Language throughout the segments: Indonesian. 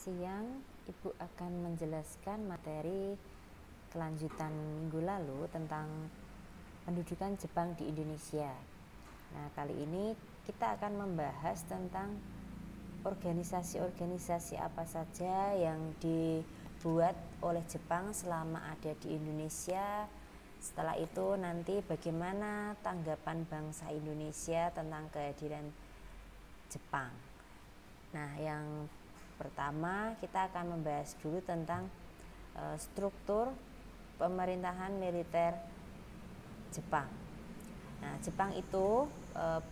siang, Ibu akan menjelaskan materi kelanjutan minggu lalu tentang pendudukan Jepang di Indonesia. Nah, kali ini kita akan membahas tentang organisasi-organisasi apa saja yang dibuat oleh Jepang selama ada di Indonesia. Setelah itu nanti bagaimana tanggapan bangsa Indonesia tentang kehadiran Jepang. Nah, yang pertama kita akan membahas dulu tentang struktur pemerintahan militer Jepang. Nah, Jepang itu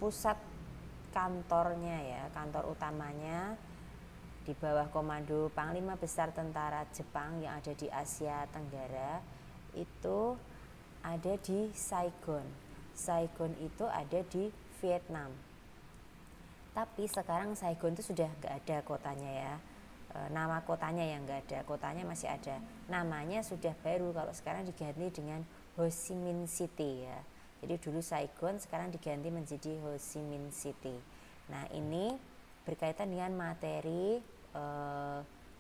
pusat kantornya ya, kantor utamanya di bawah komando Panglima Besar Tentara Jepang yang ada di Asia Tenggara itu ada di Saigon. Saigon itu ada di Vietnam. Tapi sekarang Saigon itu sudah nggak ada kotanya ya. Nama kotanya yang nggak ada, kotanya masih ada. Namanya sudah baru, kalau sekarang diganti dengan Ho Chi Minh City ya. Jadi dulu Saigon, sekarang diganti menjadi Ho Chi Minh City. Nah, ini berkaitan dengan materi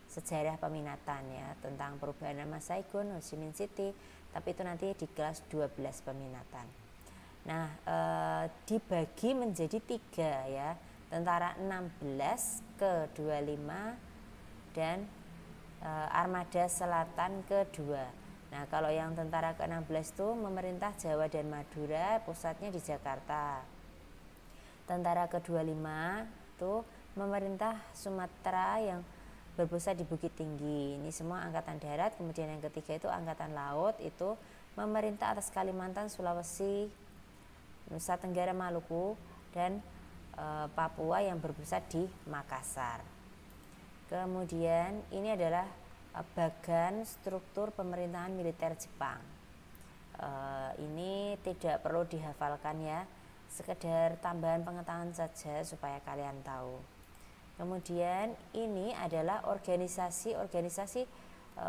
sejarah peminatan ya, tentang perubahan nama Saigon, Ho Chi Minh City. Tapi itu nanti di kelas 12 peminatan. Nah, dibagi menjadi 3 ya. Tentara 16 ke 25 dan Armada Selatan ke-2. Nah, kalau yang tentara ke-16 itu memerintah Jawa dan Madura, pusatnya di Jakarta. Tentara ke-25 itu memerintah Sumatera yang berpusat di Bukit Tinggi. Ini semua angkatan darat. Kemudian yang ketiga itu angkatan laut, itu memerintah atas Kalimantan, Sulawesi, Nusa Tenggara, Maluku, dan Papua yang berpusat di Makassar. Kemudian ini adalah bagan struktur pemerintahan militer Jepang. Ini tidak perlu dihafalkan ya, sekedar tambahan pengetahuan saja supaya kalian tahu. Kemudian ini adalah organisasi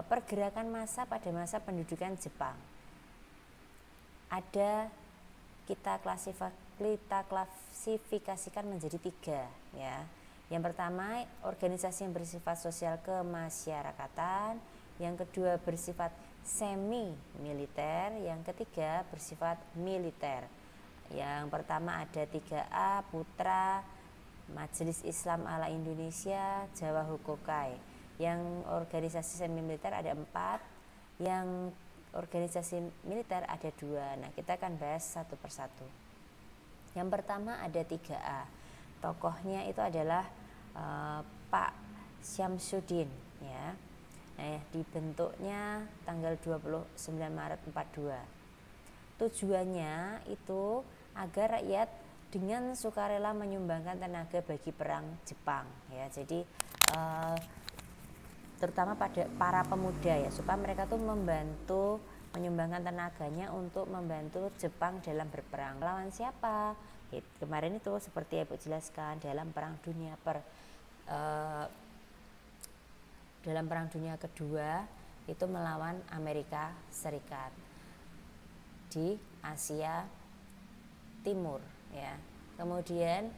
pergerakan massa pada masa pendudukan Jepang. Ada kita klasifikasikan menjadi 3 ya. Yang pertama, organisasi yang bersifat sosial kemasyarakatan. Yang kedua, bersifat semi militer. Yang ketiga, bersifat militer. Yang pertama ada 3A, Putra, Majelis Islam ala Indonesia, Jawa Hukokai. Yang organisasi semi militer ada 4. Yang organisasi militer ada 2. Nah, kita akan bahas satu persatu. Yang pertama ada 3A. Tokohnya itu adalah Pak Syamsuddin ya. Nah, dibentuknya tanggal 29 Maret 42. Tujuannya itu agar rakyat dengan sukarela menyumbangkan tenaga bagi perang Jepang ya. Jadi terutama pada para pemuda ya, supaya mereka tuh membantu menyumbangkan tenaganya untuk membantu Jepang dalam berperang. Lawan siapa? Kemarin itu seperti Ibu jelaskan, dalam perang dunia dalam perang dunia kedua itu melawan Amerika Serikat di Asia Timur ya. Kemudian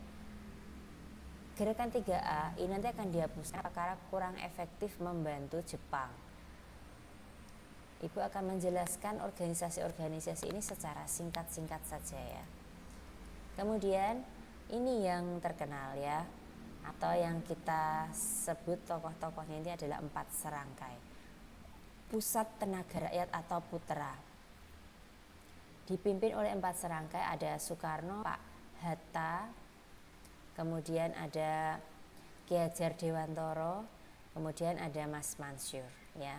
gerakan 3A ini nanti akan dihapuskan karena kurang efektif membantu Jepang. Ibu akan menjelaskan organisasi-organisasi ini secara singkat-singkat saja ya. Kemudian ini yang terkenal ya, atau yang kita sebut tokoh-tokohnya ini adalah 4 serangkai. Pusat Tenaga Rakyat atau Putra. Dipimpin oleh 4 serangkai, ada Soekarno, Pak Hatta, kemudian ada Ki Hajar Dewantoro, kemudian ada Mas Mansur ya.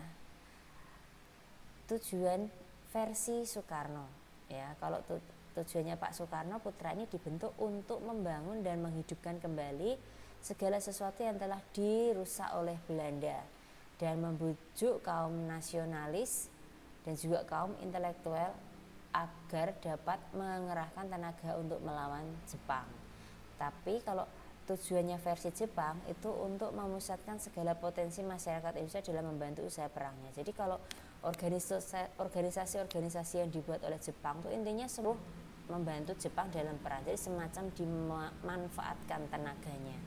Tujuan versi Soekarno ya. Kalau tujuannya Pak Soekarno, Putra ini dibentuk untuk membangun dan menghidupkan kembali segala sesuatu yang telah dirusak oleh Belanda dan membujuk kaum nasionalis dan juga kaum intelektual agar dapat mengerahkan tenaga untuk melawan Jepang. Tapi kalau tujuannya versi Jepang itu untuk memusatkan segala potensi masyarakat Indonesia dalam membantu usaha perangnya. Jadi kalau organisasi-organisasi yang dibuat oleh Jepang itu intinya seluruh membantu Jepang dalam perang. Jadi semacam dimanfaatkan tenaganya.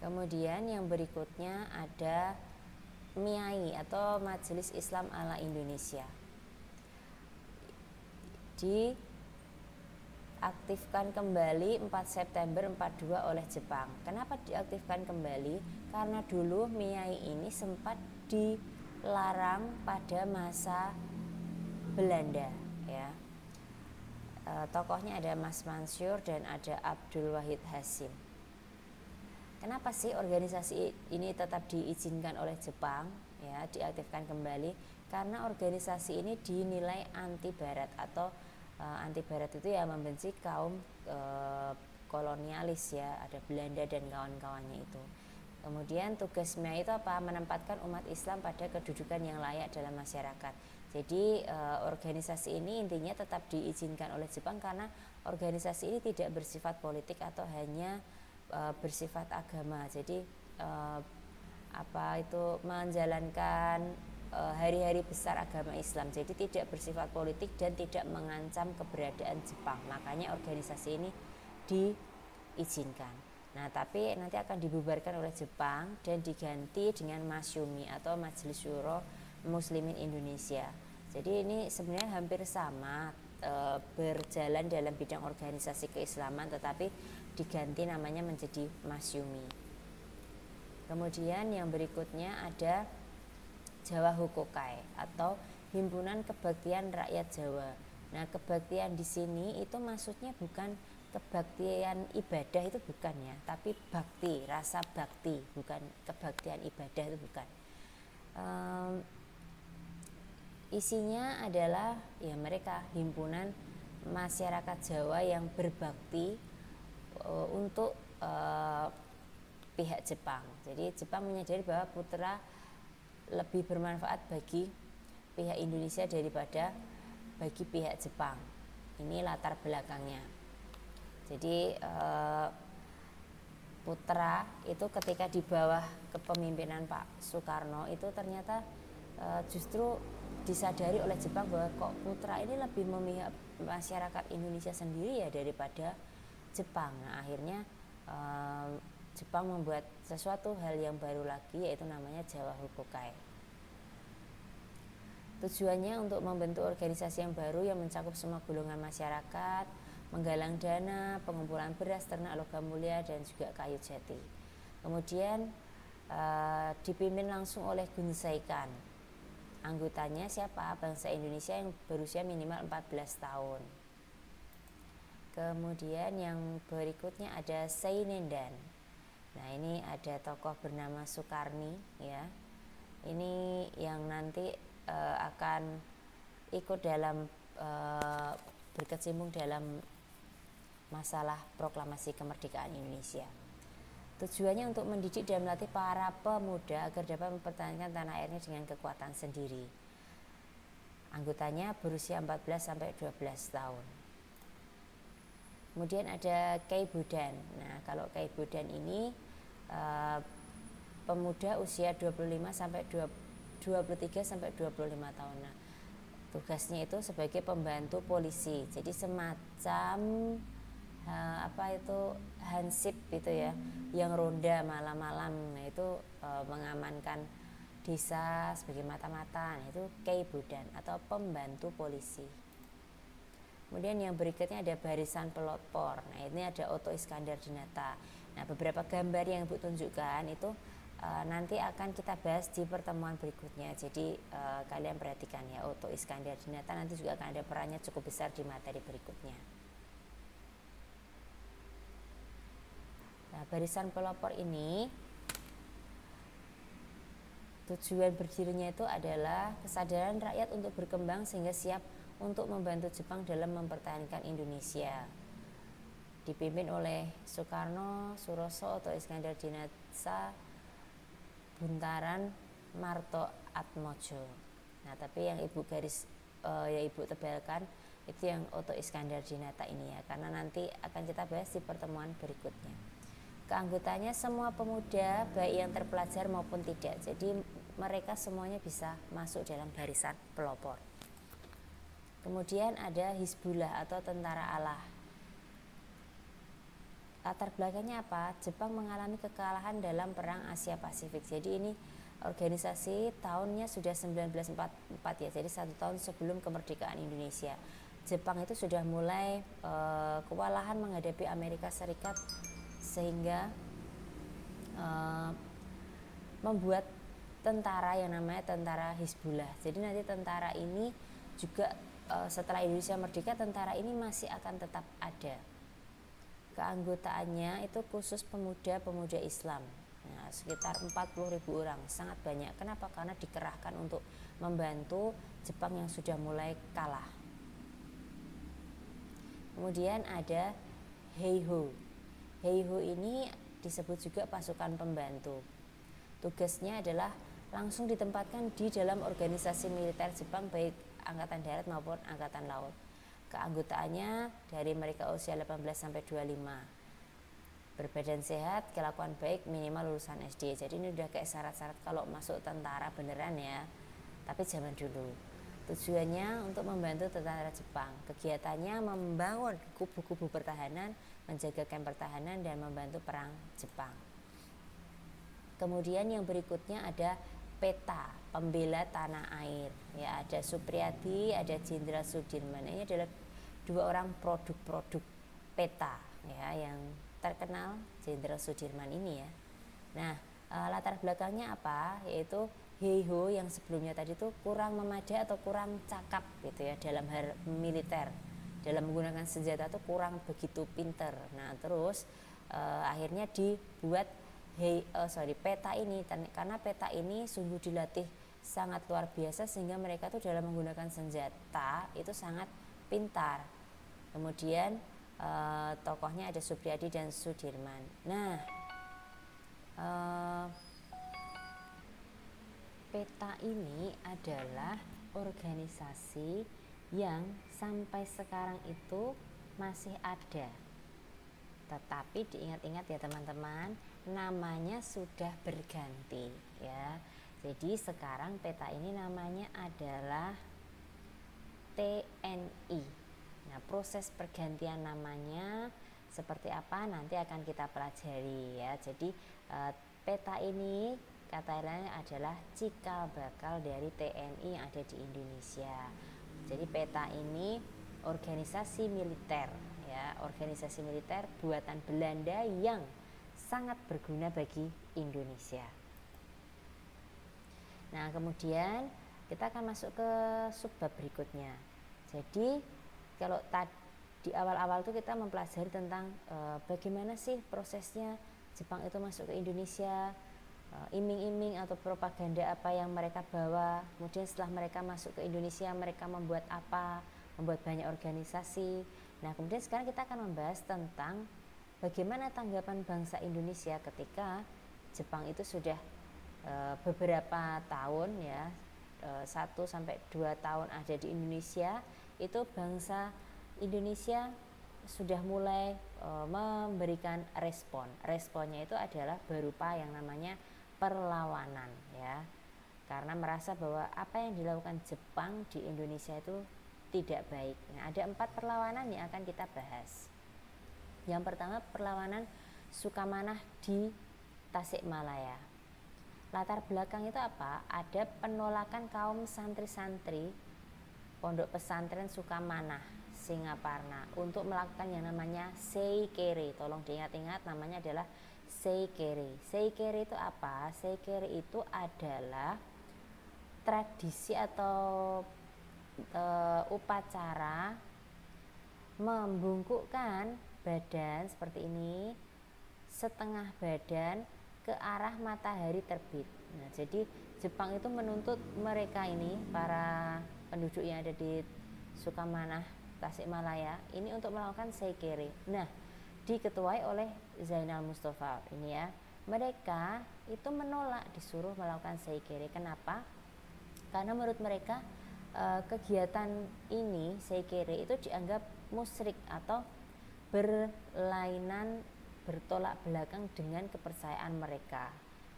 Kemudian yang berikutnya ada MIAI atau Majelis Islam ala Indonesia. Diaktifkan kembali 4 September 42 oleh Jepang. Kenapa diaktifkan kembali? Karena dulu MIAI ini sempat dilarang pada masa Belanda, ya. Tokohnya ada Mas Mansur dan ada Abdul Wahid Hasim. Kenapa sih organisasi ini tetap diizinkan oleh Jepang, ya, diaktifkan kembali? Karena organisasi ini dinilai anti Barat atau anti Barat itu ya membenci kaum kolonialis, ya, ada Belanda dan kawan-kawannya itu. Kemudian tugas MIAI itu apa? Menempatkan umat Islam pada kedudukan yang layak dalam masyarakat. Jadi organisasi ini intinya tetap diizinkan oleh Jepang karena organisasi ini tidak bersifat politik atau hanya bersifat agama. Jadi menjalankan hari-hari besar agama Islam. Jadi tidak bersifat politik dan tidak mengancam keberadaan Jepang. Makanya organisasi ini diizinkan. Nah, tapi nanti akan dibubarkan oleh Jepang dan diganti dengan Masyumi atau Majelis Syuro Muslimin Indonesia. Jadi ini sebenarnya hampir sama, berjalan dalam bidang organisasi keislaman, tetapi diganti namanya menjadi Masyumi. Kemudian yang berikutnya ada Jawa Hukukai atau Himpunan Kebaktian Rakyat Jawa. Nah, kebaktian di sini itu maksudnya bukan kebaktian ibadah, itu bukan, ya, tapi bakti, rasa bakti, bukan kebaktian ibadah, itu bukan. Isinya adalah ya mereka himpunan masyarakat Jawa yang berbakti untuk pihak Jepang. Jadi Jepang menyadari bahwa putra lebih bermanfaat bagi pihak Indonesia daripada bagi pihak Jepang. Ini latar belakangnya. Jadi putra itu ketika di bawah kepemimpinan Pak Soekarno itu ternyata justru disadari oleh Jepang bahwa kok putra ini lebih memihak masyarakat Indonesia sendiri ya daripada Jepang. Nah, akhirnya Jepang membuat sesuatu hal yang baru lagi, yaitu namanya Jawa Hukukai. Tujuannya untuk membentuk organisasi yang baru yang mencakup semua golongan masyarakat, menggalang dana, pengumpulan beras, ternak, logam mulia, dan juga kayu jati. Kemudian dipimpin langsung oleh Gun Saikan. Anggotanya siapa? Bangsa Indonesia yang berusia minimal 14 tahun. Kemudian yang berikutnya ada Seinendan. Nah, ini ada tokoh bernama Sukarni, ya. Ini yang nanti akan ikut dalam berkecimpung dalam masalah proklamasi kemerdekaan Indonesia. Tujuannya untuk mendidik dan melatih para pemuda agar dapat mempertahankan tanah airnya dengan kekuatan sendiri. Anggotanya berusia 14-12 tahun. Kemudian ada Kei Bodan. Nah, kalau Kei Bodan ini pemuda usia 23-25 tahun. Nah, tugasnya itu sebagai pembantu polisi. Jadi semacam hansip gitu ya, yang ronda malam-malam. Nah, itu mengamankan desa sebagai mata-mata. Nah, itu Kei Bodan atau pembantu polisi. Kemudian yang berikutnya ada barisan pelopor. Nah, ini ada Oto Iskandar Dinata. Nah, beberapa gambar yang Ibu tunjukkan itu nanti akan kita bahas di pertemuan berikutnya. Jadi kalian perhatikan ya, Oto Iskandar Dinata nanti juga akan ada perannya cukup besar di materi berikutnya. Nah, barisan pelopor ini tujuan berdirinya itu adalah kesadaran rakyat untuk berkembang sehingga siap untuk membantu Jepang dalam mempertahankan Indonesia. Dipimpin oleh Soekarno, Suroso, Oto Iskandar Dinata, Buntaran, Marto Atmojo. Nah, tapi yang Ibu Ibu tebalkan itu yang Oto Iskandar Dinata ini ya, karena nanti akan kita bahas di pertemuan berikutnya. Keanggotanya semua pemuda baik yang terpelajar maupun tidak. Jadi mereka semuanya bisa masuk dalam barisan pelopor. Kemudian ada Hizbullah atau Tentara Allah. latar belakangnya apa? Jepang mengalami kekalahan dalam perang Asia Pasifik. Jadi ini organisasi tahunnya sudah 1944 ya. Jadi 1 tahun sebelum kemerdekaan Indonesia. Jepang itu sudah mulai kewalahan menghadapi Amerika Serikat sehingga membuat tentara yang namanya tentara Hizbullah. Jadi nanti tentara ini juga setelah Indonesia merdeka, tentara ini masih akan tetap ada. Keanggotaannya itu khusus pemuda-pemuda Islam. Nah, sekitar 40.000 orang, sangat banyak. Kenapa? Karena dikerahkan untuk membantu Jepang yang sudah mulai kalah. Kemudian ada Heiho. Heiho ini disebut juga pasukan pembantu. Tugasnya adalah langsung ditempatkan di dalam organisasi militer Jepang, baik angkatan darat maupun angkatan laut. Keanggotaannya dari mereka usia 18-25, berbadan sehat, kelakuan baik, minimal lulusan SD. Jadi ini udah kayak syarat-syarat kalau masuk tentara beneran ya, tapi zaman dulu. Tujuannya untuk membantu tentara Jepang. Kegiatannya membangun kubu-kubu pertahanan, menjaga kamp pertahanan, dan membantu perang Jepang. Kemudian yang berikutnya ada Peta, pembela tanah air. Ya, ada Supriyadi, ada Jenderal Sudirman. Ini adalah 2 orang produk-produk Peta ya, yang terkenal, Jenderal Sudirman ini ya. Nah, latar belakangnya apa? Yaitu Heiho yang sebelumnya tadi itu kurang memadai atau kurang cakap gitu ya dalam hal militer. Dalam menggunakan senjata itu kurang begitu pinter. Nah, terus akhirnya dibuat Peta ini, karena Peta ini sungguh dilatih sangat luar biasa sehingga mereka tuh dalam menggunakan senjata itu sangat pintar. Kemudian tokohnya ada Supriyadi dan Sudirman. Nah, Peta ini adalah organisasi yang sampai sekarang itu masih ada. Tetapi diingat-ingat ya teman-teman, namanya sudah berganti ya. Jadi sekarang Peta ini namanya adalah TNI. Nah, proses pergantian namanya seperti apa nanti akan kita pelajari ya. Jadi Peta ini kata lain adalah cikal bakal dari TNI yang ada di Indonesia. Jadi Peta ini organisasi militer ya, organisasi militer buatan Belanda yang sangat berguna bagi Indonesia. Nah, kemudian kita akan masuk ke subbab berikutnya. Jadi kalau di awal-awal tuh kita mempelajari tentang bagaimana sih prosesnya Jepang itu masuk ke Indonesia, iming-iming atau propaganda apa yang mereka bawa. Kemudian setelah mereka masuk ke Indonesia, mereka membuat apa, membuat banyak organisasi. Nah, kemudian sekarang kita akan membahas tentang bagaimana tanggapan bangsa Indonesia ketika Jepang itu sudah beberapa tahun ya, 1-2 tahun ada di Indonesia. Itu bangsa Indonesia sudah mulai memberikan respon. Responnya itu adalah berupa yang namanya perlawanan ya, karena merasa bahwa apa yang dilakukan Jepang di Indonesia itu tidak baik. Nah, ada 4 perlawanan yang akan kita bahas. Yang pertama, perlawanan Sukamanah di Tasikmalaya. Latar belakang itu apa? Ada penolakan kaum santri-santri Pondok Pesantren Sukamanah Singaparna untuk melakukan yang namanya Seikere. Tolong diingat-ingat, namanya adalah Seikere. Seikere itu apa? Seikere itu adalah tradisi atau upacara membungkukkan badan seperti ini, setengah badan ke arah matahari terbit. Nah, jadi Jepang itu menuntut mereka ini, para penduduk yang ada di Sukamanah Tasikmalaya ini, untuk melakukan seikere. Nah, diketuai oleh Zainal Mustafa ini ya. Mereka itu menolak disuruh melakukan seikere. Kenapa? Karena menurut mereka kegiatan ini seikere itu dianggap musyrik atau berlainan, bertolak belakang dengan kepercayaan mereka.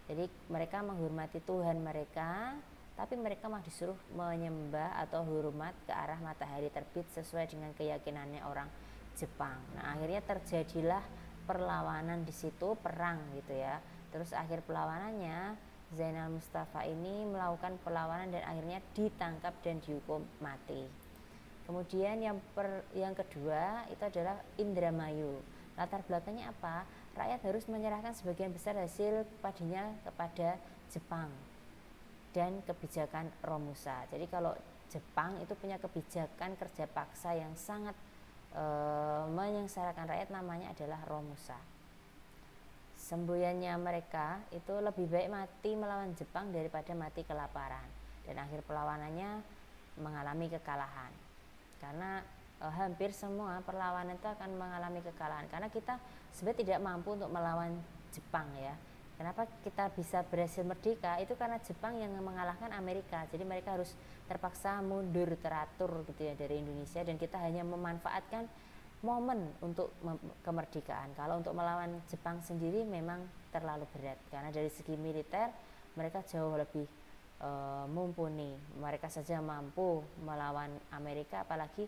Jadi mereka menghormati Tuhan mereka, tapi mereka malah disuruh menyembah atau hormat ke arah matahari terbit sesuai dengan keyakinannya orang Jepang. Nah, akhirnya terjadilah perlawanan di situ, perang gitu ya. Terus akhir perlawanannya Zainal Mustafa ini melakukan perlawanan dan akhirnya ditangkap dan dihukum mati. Kemudian yang kedua itu adalah Indramayu. Latar belakangnya apa? Rakyat harus menyerahkan sebagian besar hasil padanya kepada Jepang dan kebijakan Romusa. Jadi kalau Jepang itu punya kebijakan kerja paksa yang sangat menyengsarakan rakyat, namanya adalah Romusa. Semboyannya mereka itu lebih baik mati melawan Jepang daripada mati kelaparan, dan akhir perlawanannya mengalami kekalahan. Karena hampir semua perlawanan itu akan mengalami kekalahan, karena kita sebenarnya tidak mampu untuk melawan Jepang ya. Kenapa kita bisa berhasil merdeka? Itu karena Jepang yang mengalahkan Amerika. Jadi mereka harus terpaksa mundur teratur gitu ya dari Indonesia, dan kita hanya memanfaatkan momen untuk kemerdekaan. Kalau untuk melawan Jepang sendiri memang terlalu berat, karena dari segi militer mereka jauh lebih mumpuni. Mereka saja mampu melawan Amerika, apalagi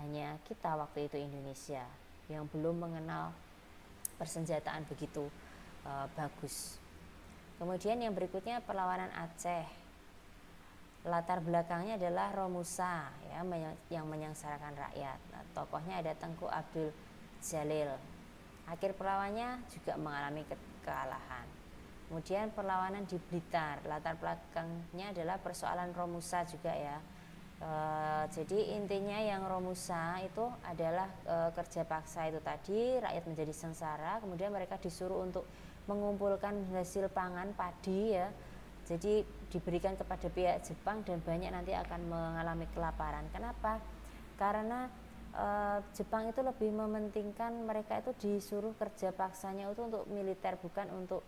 hanya kita waktu itu Indonesia yang belum mengenal persenjataan begitu bagus. Kemudian yang berikutnya perlawanan Aceh. Latar belakangnya adalah Romusa ya, yang menyengsarakan rakyat. Nah, tokohnya ada Tengku Abdul Jalil. Akhir perlawanannya juga mengalami kekalahan. Kemudian perlawanan di Blitar, latar belakangnya adalah persoalan Romusa juga ya. Jadi intinya yang Romusa itu adalah kerja paksa itu tadi, rakyat menjadi sengsara, kemudian mereka disuruh untuk mengumpulkan hasil pangan padi ya. Jadi diberikan kepada pihak Jepang dan banyak nanti akan mengalami kelaparan. Kenapa? Karena Jepang itu lebih mementingkan mereka itu disuruh kerja paksanya itu untuk militer, bukan untuk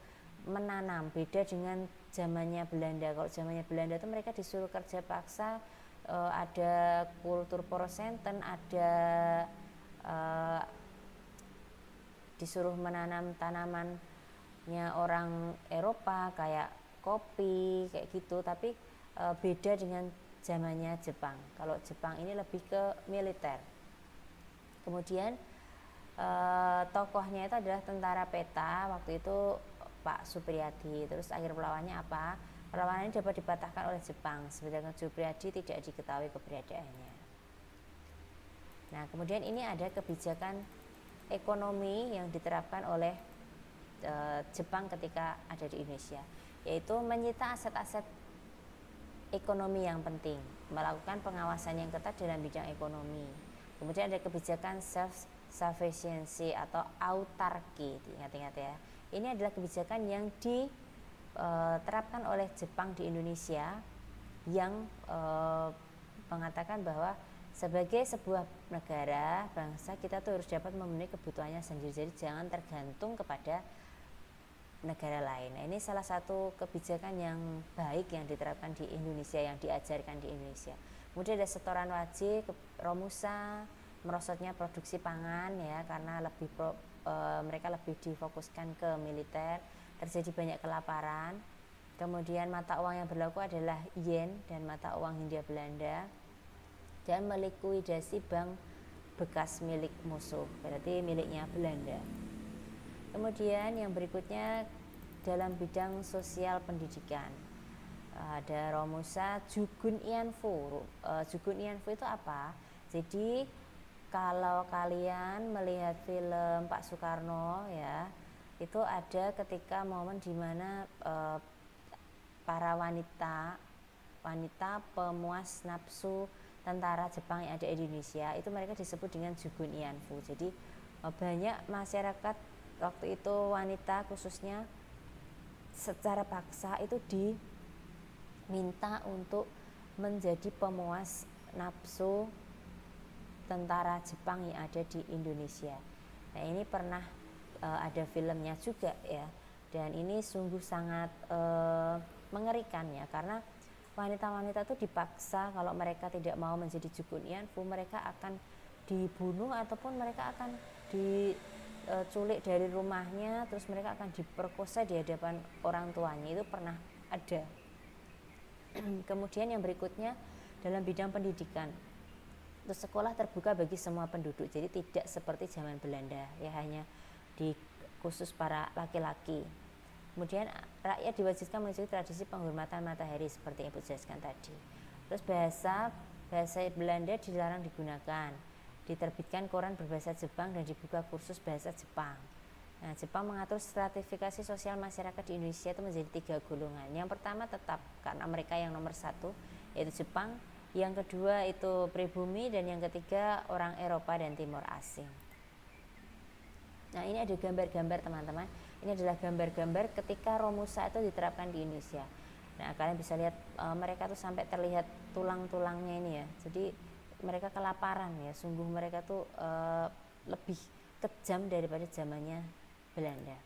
menanam. Beda dengan zamannya Belanda. Kalau zamannya Belanda itu mereka disuruh kerja paksa, ada kultur porosenten, ada disuruh menanam tanamannya orang Eropa kayak kopi kayak gitu, tapi beda dengan zamannya Jepang. Kalau Jepang ini lebih ke militer. Kemudian tokohnya itu adalah tentara peta waktu itu, Pak Supriyadi. Terus akhir perlawanannya apa? Perlawanan ini dapat dipatahkan oleh Jepang, sedangkan Supriyadi tidak diketahui keberadaannya. Nah, kemudian ini ada kebijakan ekonomi yang diterapkan oleh Jepang ketika ada di Indonesia, yaitu menyita aset-aset ekonomi yang penting, melakukan pengawasan yang ketat dalam bidang ekonomi. Kemudian ada kebijakan self-sufficiency atau autarki, ingat-ingat ya. Ini adalah kebijakan yang diterapkan oleh Jepang di Indonesia, yang mengatakan bahwa sebagai sebuah negara, bangsa, kita tuh harus dapat memenuhi kebutuhannya sendiri, jadi jangan tergantung kepada negara lain. Nah, ini salah satu kebijakan yang baik yang diterapkan di Indonesia, yang diajarkan di Indonesia. Kemudian ada setoran wajib, Romusa, merosotnya produksi pangan ya, karena mereka lebih difokuskan ke militer, terjadi banyak kelaparan. Kemudian mata uang yang berlaku adalah yen dan mata uang Hindia Belanda, dan melikuidasi bank bekas milik musuh, berarti miliknya Belanda. Kemudian yang berikutnya dalam bidang sosial pendidikan, ada Romusa Jugun Ianfu. Jugun Ianfu itu apa? Jadi kalau kalian melihat film Pak Soekarno ya, itu ada ketika momen dimana para wanita pemuas nafsu tentara Jepang yang ada di Indonesia, itu mereka disebut dengan Jugun Ianfu. Jadi banyak masyarakat waktu itu, wanita khususnya, secara paksa itu diminta untuk menjadi pemuas nafsu tentara Jepang yang ada di Indonesia. Nah, ini pernah ada filmnya juga ya, dan ini sungguh sangat mengerikan ya, karena wanita-wanita itu dipaksa, kalau mereka tidak mau menjadi Jugun Ianfu, mereka akan dibunuh ataupun mereka akan diculik dari rumahnya, terus mereka akan diperkosa di hadapan orang tuanya. Itu pernah ada. Kemudian yang berikutnya dalam bidang pendidikan, sekolah terbuka bagi semua penduduk, jadi tidak seperti zaman Belanda ya, hanya khusus para laki-laki. Kemudian rakyat diwajibkan mengikuti tradisi penghormatan matahari seperti yang Ibu jelaskan tadi. Terus bahasa Belanda dilarang digunakan. Diterbitkan koran berbahasa Jepang dan dibuka kursus bahasa Jepang. Nah, Jepang mengatur stratifikasi sosial masyarakat di Indonesia itu menjadi 3 golongan. Yang pertama tetap karena mereka yang nomor 1 yaitu Jepang, yang kedua itu pribumi, dan yang ketiga orang Eropa dan Timur Asing. Nah, ini ada gambar-gambar teman-teman. Ini adalah gambar-gambar ketika Romusa itu diterapkan di Indonesia. Nah, kalian bisa lihat mereka tuh sampai terlihat tulang-tulangnya ini ya. Jadi mereka kelaparan ya, sungguh mereka tuh lebih kejam daripada zamannya Belanda.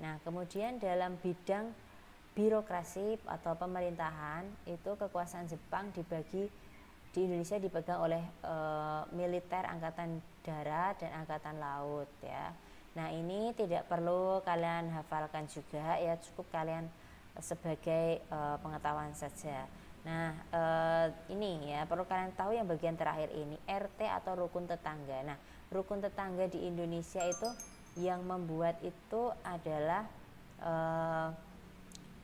Nah, kemudian dalam bidang birokrasi atau pemerintahan itu kekuasaan Jepang dibagi di Indonesia dipegang oleh militer angkatan darat dan angkatan laut ya. Nah, ini tidak perlu kalian hafalkan juga ya, cukup kalian sebagai pengetahuan saja. Nah, ini ya perlu kalian tahu yang bagian terakhir ini, RT atau rukun tetangga. Nah, rukun tetangga di Indonesia itu yang membuat itu adalah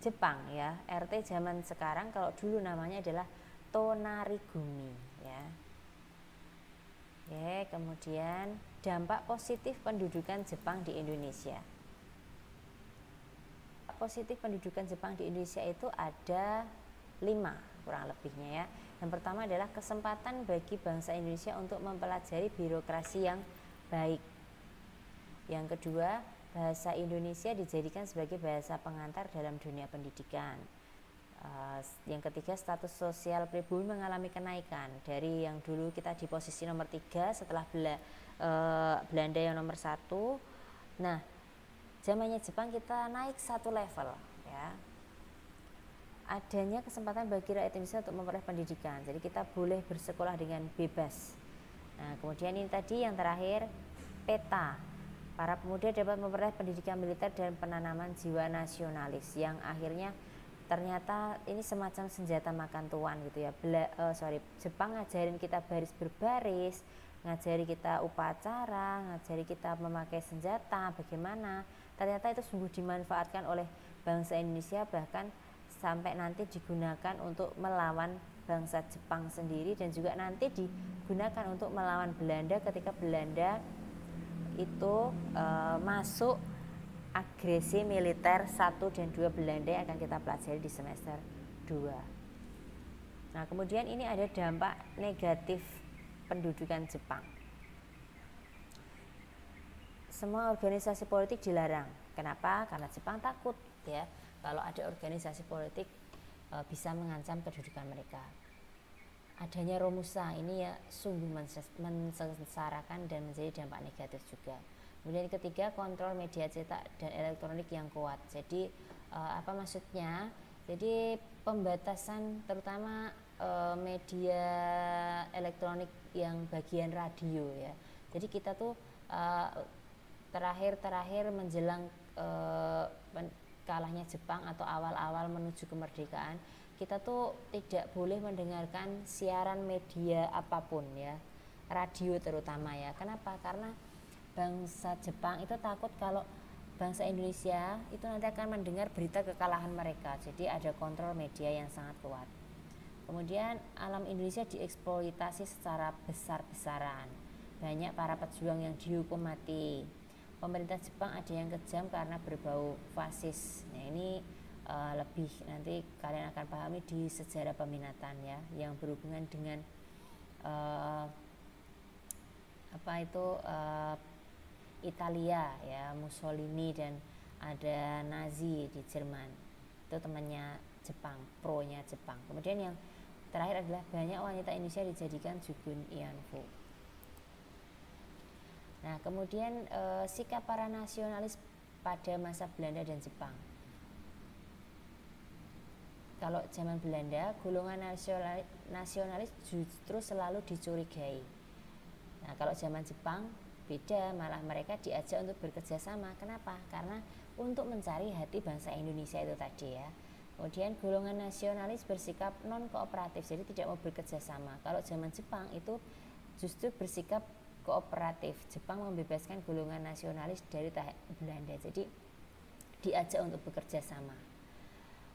Jepang ya. RT zaman sekarang, kalau dulu namanya adalah Tonarigumi ya. Oke, kemudian dampak positif pendudukan Jepang di Indonesia. Positif pendudukan Jepang di Indonesia itu ada 5 kurang lebihnya ya. Yang pertama adalah kesempatan bagi bangsa Indonesia untuk mempelajari birokrasi yang baik. Yang kedua, bahasa Indonesia dijadikan sebagai bahasa pengantar dalam dunia pendidikan. Yang ketiga, status sosial pribumi mengalami kenaikan dari yang dulu kita di posisi nomor 3 setelah Belanda yang nomor 1. Nah, zamannya Jepang kita naik 1 level ya. Adanya kesempatan bagi rakyat Indonesia untuk memperoleh pendidikan, jadi kita boleh bersekolah dengan bebas. Nah, kemudian ini tadi yang terakhir, peta. Para pemuda dapat memperoleh pendidikan militer dan penanaman jiwa nasionalis yang akhirnya ternyata ini semacam senjata makan tuan gitu ya. Jepang ngajarin kita baris berbaris, ngajari kita upacara, ngajari kita memakai senjata bagaimana. Ternyata itu sungguh dimanfaatkan oleh bangsa Indonesia, bahkan sampai nanti digunakan untuk melawan bangsa Jepang sendiri, dan juga nanti digunakan untuk melawan Belanda ketika Belanda itu masuk agresi militer 1 dan 2 Belanda yang akan kita pelajari di semester 2. Nah, kemudian ini ada dampak negatif pendudukan Jepang. Semua organisasi politik dilarang. Kenapa? Karena Jepang takut ya, kalau ada organisasi politik bisa mengancam kedudukan mereka. Adanya Romusa ini ya sungguh mensengsarakan dan menjadi dampak negatif juga. Kemudian ketiga, kontrol media cetak dan elektronik yang kuat. Jadi apa maksudnya? Jadi pembatasan terutama media elektronik yang bagian radio ya. Jadi kita tuh terakhir menjelang kalahnya Jepang atau awal-awal menuju kemerdekaan, kita tuh tidak boleh mendengarkan siaran media apapun ya, radio terutama ya. Kenapa? Karena bangsa Jepang itu takut kalau bangsa Indonesia itu nanti akan mendengar berita kekalahan mereka. Jadi ada kontrol media yang sangat kuat. Kemudian alam Indonesia dieksploitasi secara besar-besaran. Banyak para pejuang yang dihukum mati. Pemerintah Jepang ada yang kejam karena berbau fasis. Nah, ini lebih nanti kalian akan pahami di sejarah peminatan ya, yang berhubungan dengan Italia ya, Mussolini, dan ada Nazi di Jerman. Itu temannya Jepang, pro-nya Jepang. Kemudian yang terakhir adalah banyak wanita Indonesia dijadikan Jugun Ianfu. Nah, kemudian sikap para nasionalis pada masa Belanda dan Jepang. Kalau zaman Belanda, golongan nasionalis justru selalu dicurigai. Nah, kalau zaman Jepang beda, malah mereka diajak untuk bekerja sama. Kenapa? Karena untuk mencari hati bangsa Indonesia itu tadi ya. Kemudian golongan nasionalis bersikap non kooperatif, jadi tidak mau bekerja sama. Kalau zaman Jepang itu justru bersikap kooperatif. Jepang membebaskan golongan nasionalis dari Belanda. Jadi diajak untuk bekerja sama.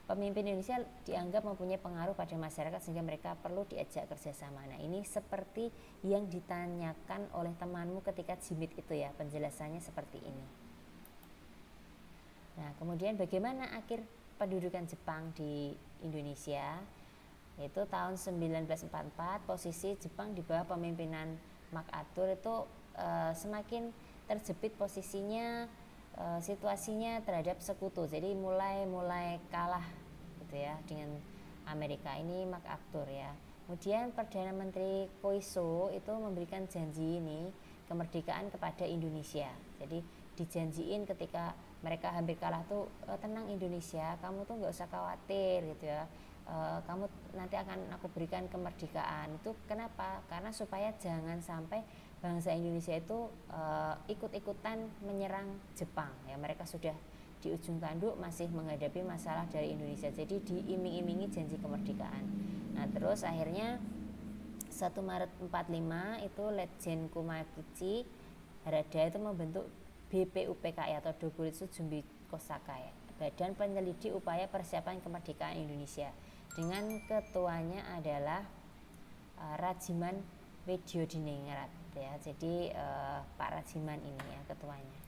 Pemimpin Indonesia dianggap mempunyai pengaruh pada masyarakat sehingga mereka perlu diajak kerjasama. Nah, ini seperti yang ditanyakan oleh temanmu ketika jimit itu ya, penjelasannya seperti ini. Nah, kemudian bagaimana akhir pendudukan Jepang di Indonesia? Yaitu tahun 1944, posisi Jepang di bawah pemimpinan MacArthur itu semakin terjepit posisinya, situasinya terhadap sekutu. Jadi mulai kalah gitu ya dengan Amerika. Ini MacArthur ya. Kemudian Perdana Menteri Koiso itu memberikan janji ini kemerdekaan kepada Indonesia. Jadi dijanjiin ketika mereka hampir kalah tuh, tenang Indonesia, kamu tuh nggak usah khawatir gitu ya. Kamu nanti akan aku berikan kemerdekaan. Itu kenapa? Karena supaya jangan sampai bangsa Indonesia itu ikut-ikutan menyerang Jepang ya. Mereka sudah di ujung tanduk masih menghadapi masalah dari Indonesia, jadi diiming-imingi janji kemerdekaan. Nah, terus akhirnya 1 Maret 45 itu Letjen Kumagichi Harada itu membentuk BPUPKI atau Dokuritsu Jumbi Kosakai, Badan Penyelidik Upaya Persiapan Kemerdekaan Indonesia, dengan ketuanya adalah Rajiman Widyodiningrat ya. Jadi Pak Rajiman ini ya ketuanya.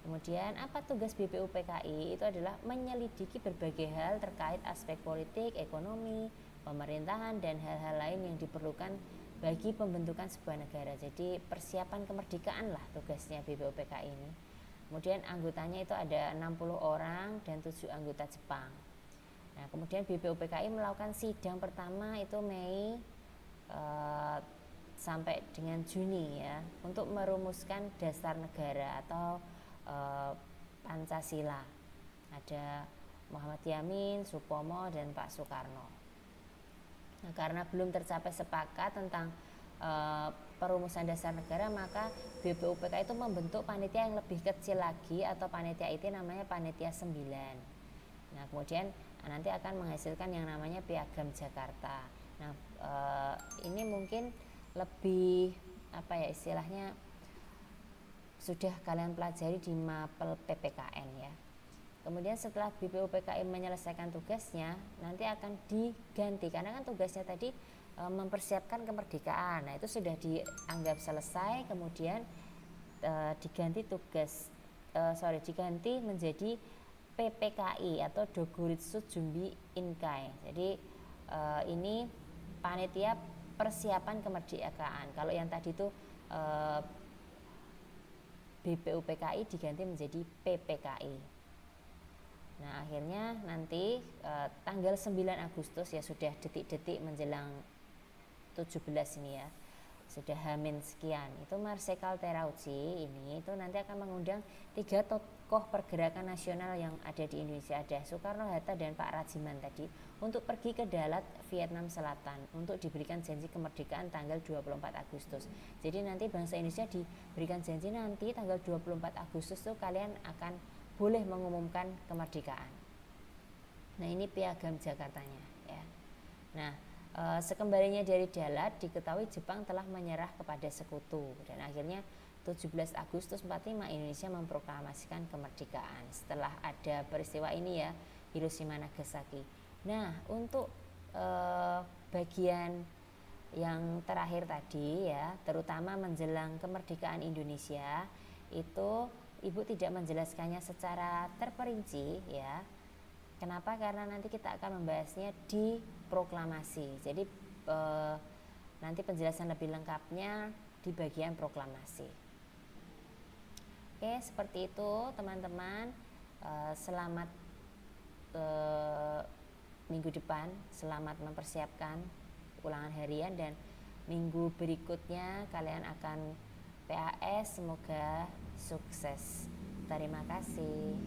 Kemudian apa tugas BPUPKI? Itu adalah menyelidiki berbagai hal terkait aspek politik, ekonomi, pemerintahan, dan hal-hal lain yang diperlukan bagi pembentukan sebuah negara. Jadi persiapan kemerdekaan lah tugasnya BPUPKI ini. Kemudian anggotanya itu ada 60 orang dan 7 anggota Jepang. Nah, kemudian BPUPKI melakukan sidang pertama itu Mei sampai dengan Juni ya, untuk merumuskan dasar negara atau Pancasila. Ada Muhammad Yamin, Supomo, dan Pak Soekarno. Nah, karena belum tercapai sepakat tentang perumusan dasar negara, maka BPUPK itu membentuk panitia yang lebih kecil lagi, atau panitia itu namanya panitia 9. Nah, kemudian nanti akan menghasilkan yang namanya Piagam Jakarta. Nah, ini mungkin lebih apa ya istilahnya, sudah kalian pelajari di mapel PPKN ya. Kemudian setelah BPUPKI menyelesaikan tugasnya, nanti akan diganti, karena kan tugasnya tadi mempersiapkan kemerdekaan. Nah, itu sudah dianggap selesai, kemudian diganti menjadi PPKI atau Dokuritsu Jumbi Inkai. Jadi ini panitia persiapan kemerdekaan. Kalau yang tadi itu BPUPKI diganti menjadi PPKI. Nah, akhirnya nanti tanggal 9 Agustus ya, sudah detik-detik menjelang 17 ini ya, sudah hamin sekian, itu Marsekal Terauchi ini itu nanti akan mengundang 3 tokoh pergerakan nasional yang ada di Indonesia, ada Soekarno, Hatta, dan Pak Rajiman tadi, untuk pergi ke Dalat, Vietnam Selatan untuk diberikan janji kemerdekaan tanggal 24 Agustus. Jadi nanti bangsa Indonesia diberikan janji nanti tanggal 24 Agustus tuh kalian akan boleh mengumumkan kemerdekaan. Nah, ini Piagam Jakartanya ya. Nah, sekembalinya dari Dalat diketahui Jepang telah menyerah kepada sekutu, dan akhirnya 17 Agustus 45 Indonesia memproklamasikan kemerdekaan setelah ada peristiwa ini ya, Hiroshima Nagasaki. Nah, untuk bagian yang terakhir tadi ya, terutama menjelang kemerdekaan Indonesia, itu Ibu tidak menjelaskannya secara terperinci ya. Kenapa? Karena nanti kita akan membahasnya di proklamasi. Jadi nanti penjelasan lebih lengkapnya di bagian proklamasi. Oke, seperti itu teman-teman. Selamat minggu depan, selamat mempersiapkan ulangan harian, dan minggu berikutnya kalian akan PAS. Semoga sukses. Terima kasih.